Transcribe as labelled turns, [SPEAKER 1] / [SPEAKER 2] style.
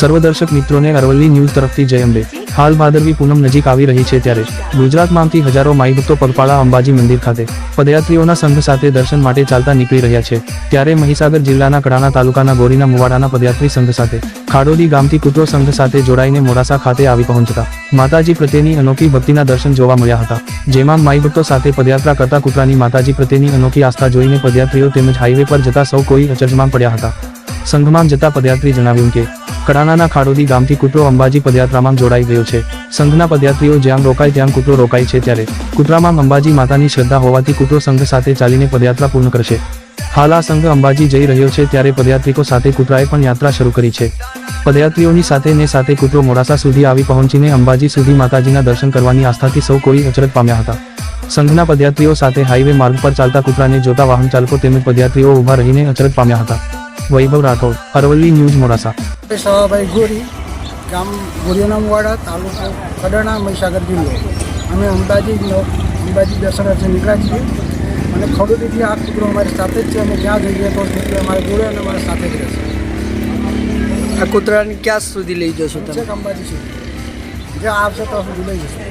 [SPEAKER 1] સર્વ દર્શક મિત્રોને અરવલ્લી ન્યૂઝ તરફથી જય અંબે। હાલ ભાદરવી પૂનમ નજીક આવી રહી છે ત્યારે ગુજરાતમાંથી હજારો માઈ ભક્તો પગપાળા અંબાજી મંદિર ખાતે પદયાત્રીઓના સંઘ સાથે દર્શન માટે ચાલતા નીકળી રહ્યા છે। ત્યારે મહીસાગર જિલ્લાના કડાણા તાલુકાના ગોરીના મુવાડાના પદયાત્રી સંઘ સાથે ખાડોદી ગામથી કૂતરો સંઘ સાથે જોડાઈને મોડાસા ખાતે આવી પહોંચતા માતાજી પ્રત્યેની અનોખી ભક્તિના દર્શન જોવા મળ્યા હતા, જેમાં માઈ ભક્તો સાથે પદયાત્રા કરતા કૂતરાની માતાજી પ્રત્યેની અનોખી આસ્થા જોઈને પદયાત્રીઓ તેમજ હાઈવે પર જતા સૌ કોઈ અચરજમાં પડ્યા હતા। સંઘમાં જતા પદયાત્રી જણાવ્યું કે કડાણાના ખાડોદી ગામથી કૂતરો અંબાજી પદયાત્રામાં જોડાઈ ગયો છે। સંઘના પદયાત્રીઓ જ્યાં રોકાય ત્યાં કૂતરો રોકાય છે, ત્યારે કૂતરામાં અંબાજી માતાની શ્રદ્ધા હોવાથી કૂતરો સંઘ સાથે ચાલીને પદયાત્રા પૂર્ણ કરશે। હાલ આ સંઘ અંબાજી જઈ રહ્યો છે ત્યારે પદયાત્રિકો સાથે કૂતરાએ પણ યાત્રા શરૂ કરી છે। પદયાત્રીઓની સાથે કૂતરો મોડાસા સુધી આવી પહોંચીને અંબાજી સુધી માતાજીના દર્શન કરવાની આસ્થાથી સૌ કોઈ અચરજ પામ્યા હતા। સંઘના પદયાત્રીઓ સાથે હાઈવે માર્ગ પર ચાલતા કૂતરાને જોતા વાહન ચાલકો તેમજ પદયાત્રીઓ ઊભા રહીને અચરજ પામ્યા હતા। વૈભવ રાઠોડ, અરવલ્લી ન્યૂઝ, મોડાસા।
[SPEAKER 2] સવાભાઈ ગોરી, ગામ ગોરીના મુવાડા, તાલુકો કડાણા, મહીસાગર જિલ્લો। અમે અંબાજી દર્શન અર્થે નીકળ્યા છીએ અને ખડોદીથી આ કૂતરો અમારી સાથે જ છે। અમે જ્યાં જઈએ તો કૂતરો અમારે જોડે અને અમારા સાથે જ રહેશે।
[SPEAKER 3] આ કૂતરાને ક્યાં સુધી લઈ જશો તમે?
[SPEAKER 2] અંબાજી સુધી, જ્યાં આવશે ત્યાં સુધી લઈ જશું।